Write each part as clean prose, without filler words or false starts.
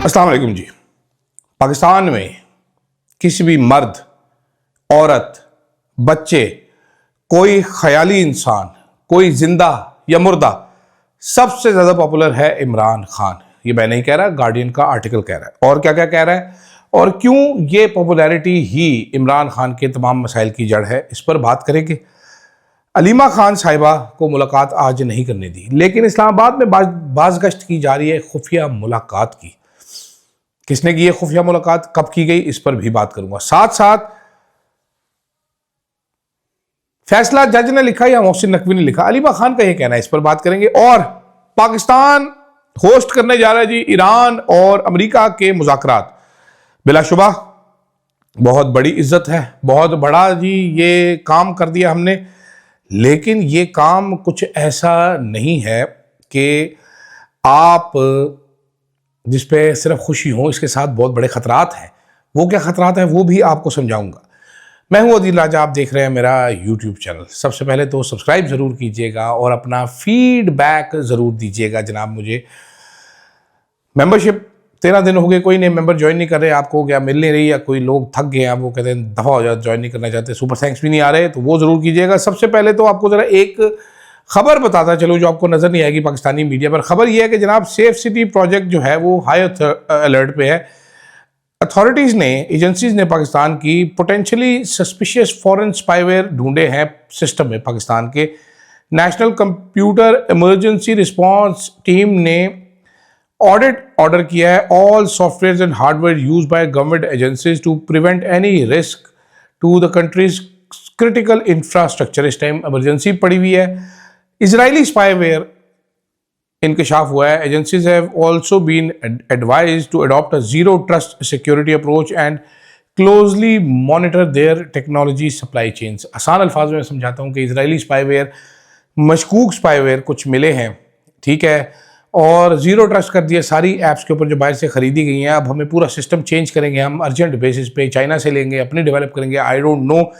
अस्सलाम वालेकुम जी। पाकिस्तान में किसी भी मर्द, औरत, बच्चे, कोई ख्याली इंसान, कोई जिंदा या मुर्दा, सबसे ज़्यादा पॉपुलर है इमरान खान। ये मैं नहीं कह रहा, गार्डियन का आर्टिकल कह रहा है। और क्या क्या कह रहा है और क्यों ये पॉपुलैरिटी ही इमरान खान के तमाम मसाइल की जड़ है, इस पर बात करेंगे। अलीमा खान साहिबा को मुलाकात आज नहीं करने दी, लेकिन इस्लामाबाद में बाज़गश्त की जा रही है खुफिया मुलाकात की। किसने की ये खुफिया मुलाकात, कब की गई, इस पर भी बात करूंगा। साथ साथ फैसला जज ने लिखा या मोहसिन नकवी ने लिखा, अलीमा खान का ये कहना है, इस पर बात करेंगे। और पाकिस्तान होस्ट करने जा रहा है जी ईरान और अमेरिका के मुज़ाकरात। बिलाशुबा बहुत बड़ी इज्जत है, बहुत बड़ा जी ये काम कर दिया हमने, लेकिन ये काम कुछ ऐसा नहीं है कि आप जिस पे सिर्फ खुशी हो, इसके साथ बहुत बड़े खतरात हैं। वो क्या खतरात हैं वो भी आपको समझाऊंगा। मैं हूं अदील राजा, आप देख रहे हैं मेरा यूट्यूब चैनल। सबसे पहले तो सब्सक्राइब ज़रूर कीजिएगा और अपना फीडबैक ज़रूर दीजिएगा जनाब मुझे। मेंबरशिप 13 दिन हो गए, कोई नए मेंबर ज्वाइन नहीं कर रहे, आपको क्या मिल नहीं रही या कोई लोग थक गए हैं, वो कहते हैं दफ़ा हो जाए, ज्वाइन नहीं करना चाहते, सुपर थैंक्स भी नहीं आ रहे, तो वो ज़रूर कीजिएगा। सबसे पहले तो आपको ज़रा एक खबर बताता चलो जो आपको नज़र नहीं आएगी पाकिस्तानी मीडिया पर। खबर यह है कि जनाब सेफ सिटी प्रोजेक्ट जो है वो हाई अलर्ट पे है। अथॉरिटीज़ ने, एजेंसीज ने पाकिस्तान की पोटेंशियली सस्पिशियस फॉरेन स्पाईवेयर ढूंढे हैं सिस्टम में। पाकिस्तान के national computer emergency response team ने ऑडिट ऑर्डर किया है all software and hardware use by government agencies to prevent any risk to the country's critical infrastructure. इस टाइम इमरजेंसी पड़ी हुई है। इजरायली स्पाईवेयर इंकशाफ हुआ है। Agencies have also been advised to adopt a zero trust security approach and closely monitor their technology supply chains. आसान अल्फाज में समझाता हूँ कि इजरायली स्पाईवेयर, मशकूक स्पाईवेयर कुछ मिले हैं, ठीक है, और ज़ीरो ट्रस्ट कर दिया सारी ऐप्स के ऊपर जो बाहर से ख़रीदी गई हैं। अब हमें पूरा सिस्टम चेंज करेंगे, हम अर्जेंट बेसिस पे चाइना से लेंगे, अपने डेवलप करेंगे, आई डोंट नो,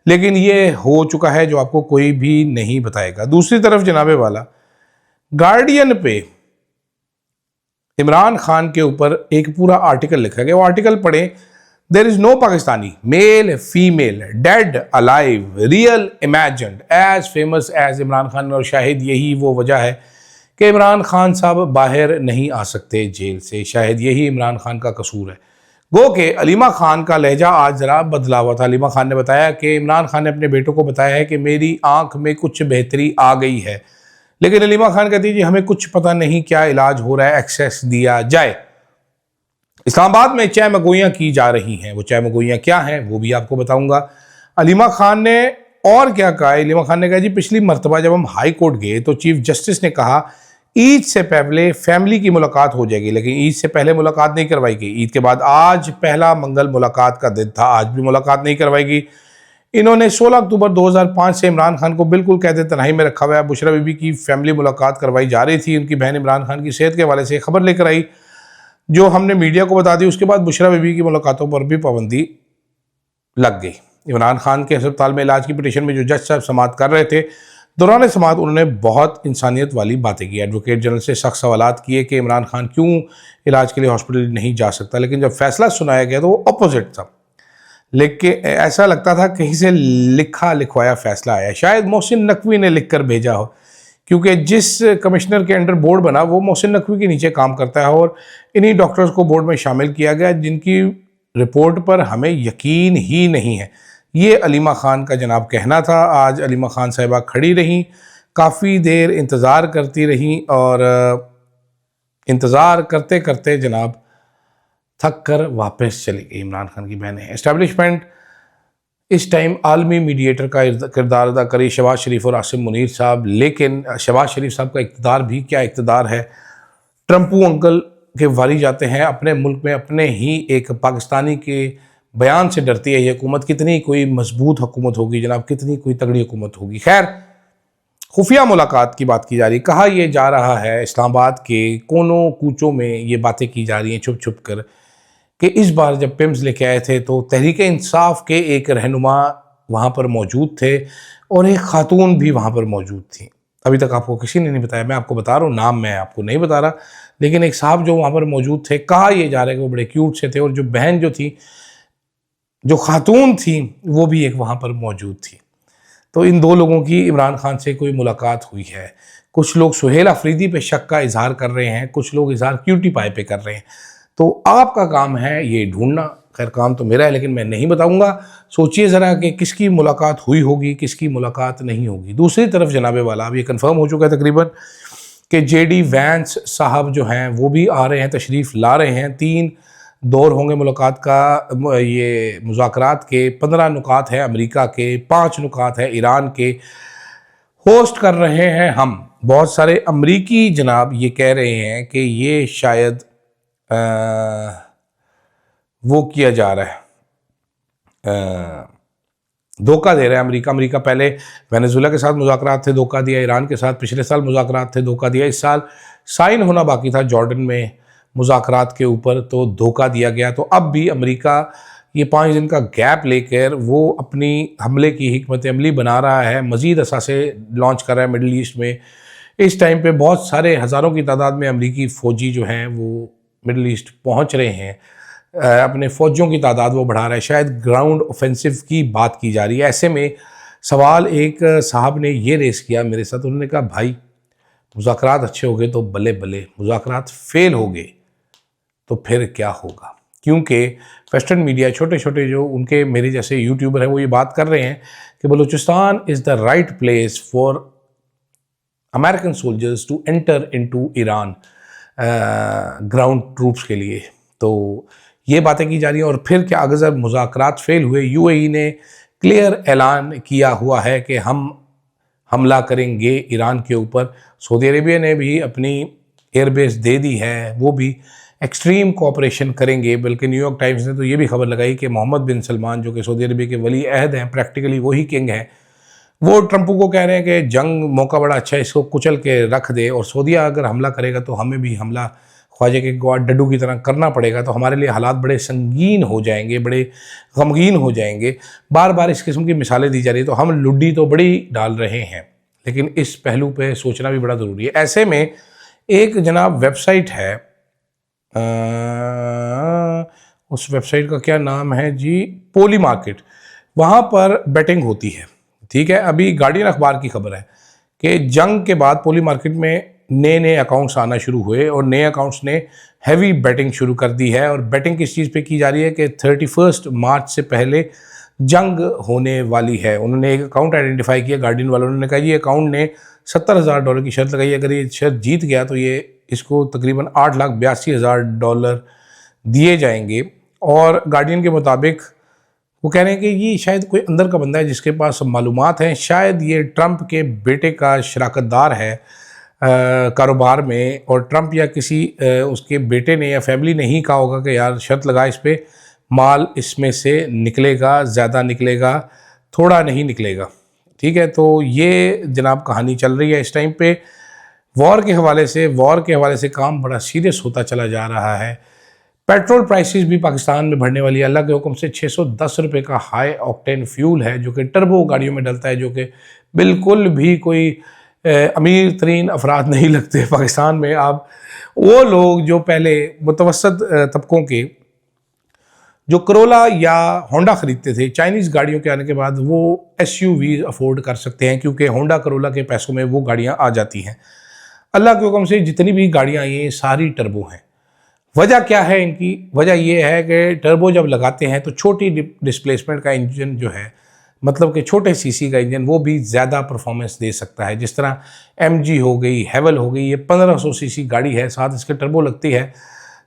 लेकिन ये हो चुका है जो आपको कोई भी नहीं बताएगा। दूसरी तरफ जनाबे वाला गार्डियन पे इमरान खान के ऊपर एक पूरा आर्टिकल लिखा गया। वो आर्टिकल पढ़े, there is no Pakistani male female dead alive real imagined as famous as Imran Khan. और शायद यही वो वजह है कि इमरान खान साहब बाहर नहीं आ सकते जेल से, शायद यही इमरान खान का कसूर है। गो के अलीमा खान का लहजा आज ज़रा बदला हुआ था। अलीमा खान ने बताया कि इमरान खान ने अपने बेटों को बताया है कि मेरी आंख में कुछ बेहतरी आ गई है, लेकिन अलीमा खान कहती है जी हमें कुछ पता नहीं क्या इलाज हो रहा है, एक्सेस दिया जाए। इस्लामाबाद में चाय मगोइयाँ की जा रही हैं, वो चाय मगोइयाँ क्या हैं वो भी आपको बताऊंगा। अलीमा खान ने और क्या कहा, अलीमा खान ने कहा जी पिछली मरतबा जब हम हाई कोर्ट गए तो चीफ जस्टिस ने कहा ईद से पहले फैमिली की मुलाकात हो जाएगी, लेकिन ईद से पहले मुलाकात नहीं करवाई गई। ईद के बाद आज पहला मंगल मुलाकात का दिन था, आज भी मुलाकात नहीं करवाएगी। इन्होंने 16 अक्टूबर 2005 से इमरान खान को बिल्कुल कैद तन्हाई में रखा हुआ है। बुशरा बीबी की फैमिली मुलाकात करवाई जा रही थी, उनकी बहन इमरान खान की सेहत के हवाले से खबर लेकर आई जो हमने मीडिया को बता दी। उसके बाद बुशरा बीबी की मुलाकातों पर भी पाबंदी लग गई। इमरान खान के अस्पताल में इलाज की पिटीशन में जो जज साहब समाअत कर रहे थे, दौरान समाअत उन्होंने बहुत इंसानियत वाली बातें की। एडवोकेट जनरल से सख्त सवालात किए कि इमरान खान क्यों इलाज के लिए हॉस्पिटल नहीं जा सकता, लेकिन जब फैसला सुनाया गया तो वो अपोजिट था। लेकिन ऐसा लगता था कहीं से लिखा लिखवाया फैसला आया, शायद मोहसिन नकवी ने लिख कर भेजा हो, क्योंकि जिस कमिश्नर के अंडर बोर्ड बना वो मोहसिन नकवी के नीचे काम करता है और इन्हीं डॉक्टर्स को बोर्ड में शामिल किया गया जिनकी रिपोर्ट पर हमें यकीन ही नहीं है। ये अलीमा खान का जनाब कहना था। आज अलीमा खान साहिबा खड़ी रहीं, काफ़ी देर इंतज़ार करती रहीं और इंतज़ार करते करते जनाब थक कर वापस चली गई। इमरान खान की बहनें, एस्टैब्लिशमेंट इस टाइम आलमी मीडिएटर का किरदार अदा करी शहबाज शरीफ और आसिम मुनीर साहब, लेकिन शहबाज शरीफ साहब का इक़्तिदार भी क्या इक़्तिदार है। ट्रंपू अंकल के वारी जाते हैं अपने मुल्क में, अपने ही एक पाकिस्तानी के बयान से डरती है ये हुकूमत। कितनी कोई मजबूत हुकूमत होगी जनाब, कितनी कोई तगड़ी हुकूमत होगी। खैर, खुफिया मुलाकात की बात की जा रही, कहा यह जा रहा है इस्लामाबाद के कोनों कूचों में ये बातें की जा रही हैं छुप छुप कर कि इस बार जब पिम्स लेके आए थे तो तहरीक इंसाफ के एक रहनुमा वहाँ पर मौजूद थे और एक खातून भी वहाँ पर मौजूद थी। अभी तक आपको किसी ने नहीं बताया, मैं आपको बता रहा हूँ, नाम मैं आपको नहीं बता रहा, लेकिन एक साहब जो वहाँ पर मौजूद थे, कहा ये जा रहा है कि वो बड़े क्यूट से थे, और जो बहन जो थी, जो खातून थी, वो भी एक वहाँ पर मौजूद थी। तो इन दो लोगों की इमरान खान से कोई मुलाकात हुई है। कुछ लोग सुहेल अफरीदी पे शक का इजहार कर रहे हैं, कुछ लोग इजहार क्यूटी पाई पे कर रहे हैं। तो आपका काम है ये ढूंढना, खैर काम तो मेरा है लेकिन मैं नहीं बताऊंगा। सोचिए ज़रा कि किसकी मुलाकात हुई होगी, किसकी मुलाकात नहीं होगी। दूसरी तरफ जनाबे वाला, अब ये कंफर्म हो चुका है तकरीबन कि जेडी वैंस साहब जो हैं वो भी आ रहे हैं, तशरीफ़ ला रहे हैं। 3 दौर होंगे मुलाकात का, ये मुज़ाकरात के 15 नुकात हैं अमेरिका के, 5 नुकात हैं ईरान के। होस्ट कर रहे हैं हम। बहुत सारे अमरीकी जनाब ये कह रहे हैं कि ये शायद वो किया जा रहा है, धोखा दे रहा है अमेरिका। अमेरिका पहले वेनेजुएला के साथ मुज़ाकरात थे, धोखा दिया। ईरान के साथ पिछले साल मुज़ाकरात थे, धोखा दिया। इस साल साइन होना बाकी था जॉर्डन में मुज़ाकरात के ऊपर, तो धोखा दिया गया। तो अब भी अमेरिका ये 5 दिन का गैप लेकर वो अपनी हमले की हिकमत अमली बना रहा है, मज़ीद असासे लॉन्च कर रहा है मिडल ईस्ट में। इस टाइम पे बहुत सारे हज़ारों की तादाद में अमरीकी फ़ौजी जो हैं वो मिडल ईस्ट पहुंच रहे हैं, अपने फ़ौजियों की तादाद वो बढ़ा रहा है। शायद ग्राउंड ऑफेंसिव की बात की जा रही है। ऐसे में सवाल एक साहब ने ये रेस किया मेरे साथ, उन्होंने कहा भाई मुज़ाकरात अच्छे हो गए तो बल्ले बल्ले, मुज़ाकरात फेल हो गए तो फिर क्या होगा? क्योंकि वेस्टर्न मीडिया, छोटे छोटे जो उनके मेरे जैसे यूट्यूबर हैं, वो ये बात कर रहे हैं कि Balochistan is the right place for American soldiers to enter into Iran ground troops के लिए। तो ये बातें की जा रही हैं। और फिर क्या, अगर मुज़ाकरात फेल हुए, यूएई ने क्लियर ऐलान किया हुआ है कि हम हमला करेंगे ईरान के ऊपर। सऊदी अरेबिया ने भी अपनी एयरबेस दे दी है, वो भी एक्सट्रीम कोऑपरेशन करेंगे। बल्कि न्यूयॉर्क टाइम्स ने तो ये भी खबर लगाई कि मोहम्मद बिन सलमान जो कि सऊदी अरेबिया के वली अहद हैं, प्रैक्टिकली वही किंग हैं, वो ट्रंप को कह रहे हैं कि जंग मौका बड़ा अच्छा है, इसको कुचल के रख दे, और सऊदीया अगर हमला करेगा तो हमें भी हमला ख्वाजा के गवार डड्डू की तरह करना पड़ेगा। तो हमारे लिए हालात बड़े संगीन हो जाएंगे, बड़े गमगीन हो जाएंगे। बार बार इस किस्म की मिसालें दी जा रही है। तो हम लुड्डी तो बड़ी डाल रहे हैं, लेकिन इस पहलू पे सोचना भी बड़ा ज़रूरी है। ऐसे में एक जनाब वेबसाइट है, उस वेबसाइट का क्या नाम है जी, पोली मार्केट, वहाँ पर बेटिंग होती है। ठीक है, अभी गार्डियन अखबार की खबर है कि जंग के बाद पोली मार्केट में नए नए अकाउंट्स आना शुरू हुए, और नए अकाउंट्स ने हैवी बेटिंग शुरू कर दी है। और बेटिंग किस चीज़ पे की जा रही है कि 31 मार्च से पहले जंग होने वाली है। उन्होंने एक अकाउंट आइडेंटिफाई किया गार्डियन वालों, उन्होंने कहा ये अकाउंट ने $70,000 की शर्त लगाई, अगर ये शर्त जीत गया तो ये इसको तकरीबन $8,82,000 दिए जाएंगे। और गार्डियन के मुताबिक वो कह रहे हैं कि ये शायद कोई अंदर का बंदा है जिसके पास मालूमात हैं, शायद ये ट्रंप के बेटे का शराकतदार है कारोबार में, और ट्रंप या किसी उसके बेटे ने या फैमिली ने ही कहा होगा कि यार शर्त लगा इस पर, माल इसमें से निकलेगा, ज़्यादा निकलेगा, थोड़ा नहीं निकलेगा। ठीक है, तो ये जनाब कहानी चल रही है इस टाइम पे। वॉर के हवाले से काम बड़ा सीरियस होता चला जा रहा है। पेट्रोल प्राइसेस भी पाकिस्तान में बढ़ने वाली है। अल्लाह के हुक्म से 610 रुपये का हाई ऑक्टेन फ्यूल है जो कि टर्बो गाड़ियों में डलता है, जो कि बिल्कुल भी कोई अमीर तरीन अफराद नहीं लगते पाकिस्तान में। आप वो लोग जो पहले मुतवसत तबकों के जो करोला या होंडा ख़रीदते थे, चाइनीज़ गाड़ियों के आने के बाद वो SUV अफोर्ड कर सकते हैं, क्योंकि होंडा करोला के पैसों में वो गाड़ियाँ आ जाती हैं। अल्लाह के हुक्म से जितनी भी गाड़ियाँ आई हैं सारी टर्बो हैं। वजह क्या है इनकी? वजह ये है कि टर्बो जब लगाते हैं तो छोटी डिस्प्लेसमेंट का इंजन जो है, मतलब कि छोटे सीसी का इंजन, वो भी ज़्यादा परफॉर्मेंस दे सकता है। जिस तरह MG हो गई, हेवल हो गई, ये 1500 सीसी गाड़ी है, साथ इसके टर्बो लगती है,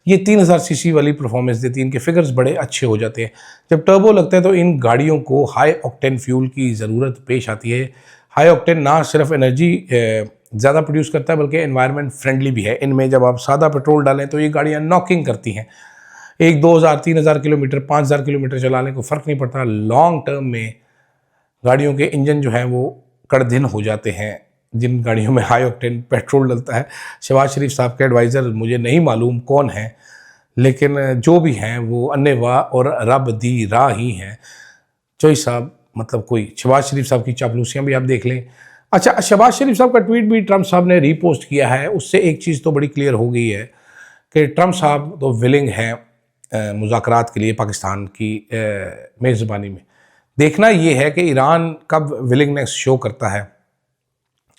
ये 3000 सीसी वाली परफॉर्मेंस देती है। इनके फिगर्स बड़े अच्छे हो जाते हैं। जब टर्बो लगता है तो इन गाड़ियों को हाई ऑक्टेन फ्यूल की ज़रूरत पेश आती है। हाई ऑक्टेन ना सिर्फ एनर्जी ज़्यादा प्रोड्यूस करता है बल्कि एनवायरनमेंट फ्रेंडली भी है। इनमें जब आप सादा पेट्रोल डालें तो ये गाड़ियाँ नॉकिंग करती हैं। 1-2,000-3,000 किलोमीटर, 5,000 किलोमीटर चलाने को फ़र्क नहीं पड़ता। लॉन्ग टर्म में गाड़ियों के इंजन जो हैं वो कड़धिन हो जाते हैं, जिन गाड़ियों में हाई ऑक्टेन पेट्रोल डलता है। शहबाज शरीफ साहब के एडवाइज़र मुझे नहीं मालूम कौन है, लेकिन जो भी हैं वो अन्ने वाह और रब दी राह ही हैं। चोई साहब, मतलब कोई शहबाज शरीफ साहब की चापलूसियाँ भी आप देख लें, अच्छा, शहबाज शरीफ साहब का ट्वीट भी ट्रंप साहब ने रीपोस्ट किया है। उससे एक चीज़ तो बड़ी क्लियर हो गई है कि ट्रंप साहब तो विलिंग हैं मुज़ाकरात के लिए पाकिस्तान की मेज़बानी में। देखना ये है कि ईरान कब विलिंगनेस शो करता है,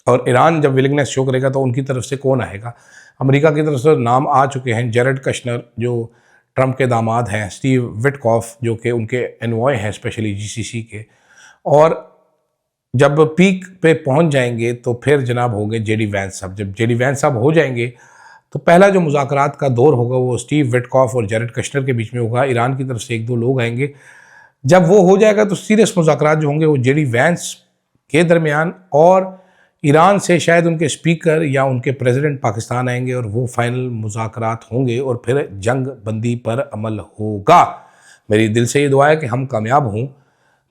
और ईरान जब विलिंगनेस शो करेगा तो उनकी तरफ से कौन आएगा। अमेरिका की तरफ से नाम आ चुके हैं, जेरेड कश्नर जो ट्रंप के दामाद हैं, स्टीव विटकॉफ जो कि उनके एनवॉय हैं स्पेशली जीसीसी के, और जब पीक पे पहुंच जाएंगे तो फिर जनाब होंगे जेडी वैंस साहब। जब जेडी वैंस साहब हो जाएंगे तो पहला जो मुज़ाकरात का दौर होगा वो स्टीव विटकॉफ और जेरेड कश्नर के बीच में होगा। ईरान की तरफ से एक दो लोग आएंगे। जब वो हो जाएगा तो सीरियस मुज़ाकरात जो होंगे वो जेडी वैंस के दरमियान और ईरान से शायद उनके स्पीकर या उनके प्रेसिडेंट पाकिस्तान आएंगे, और वो फाइनल मुज़ाकरात होंगे और फिर जंग बंदी पर अमल होगा। मेरी दिल से ये दुआ है कि हम कामयाब हों।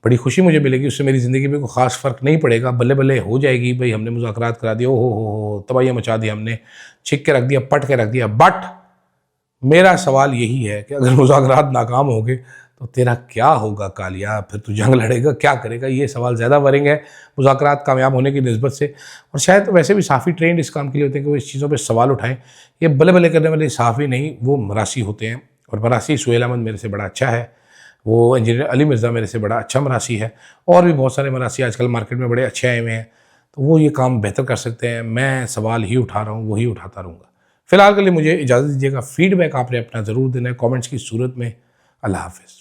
बड़ी खुशी मुझे मिलेगी, उससे मेरी ज़िंदगी में कोई ख़ास फ़र्क नहीं पड़ेगा। बल्ले बल्ले हो जाएगी भाई, हमने मुज़ाकरात करा दिया, हो तबाहियाँ मचा दी, हमने छिक के रख दिया, पट के रख दिया। बट मेरा सवाल यही है कि अगर मुज़ाकरात नाकाम हो गए तो तेरा क्या होगा कालिया, फिर तू जंग लड़ेगा, क्या करेगा? ये सवाल ज़्यादा वरिंग है मुज़ाकरात कामयाब होने की निस्बत से। और शायद वैसे भी सहाफ़ी ट्रेंड इस काम के लिए होते हैं कि वो इस चीज़ों पर सवाल उठाएं। ये बल्ले बल्ले करने वाले सहाफ़ी नहीं, वो मरासी होते हैं। और मरासी सुहेल अहमद मेरे से बड़ा अच्छा है, वो इंजीनियर अली मिर्ज़ा मेरे से बड़ा अच्छा मरासी है, और भी बहुत सारे मरासी आजकल मार्केट में बड़े अच्छे आए हुए हैं, तो वो ये काम बेहतर कर सकते हैं। मैं सवाल ही उठा रहा हूँ, वही उठाता रहूँगा। फ़िलहाल के लिए मुझे इजाज़त दीजिएगा। फ़ीडबैक आपने अपना ज़रूर देना है कमेंट्स की सूरत में। अल्लाह हाफ़िज़।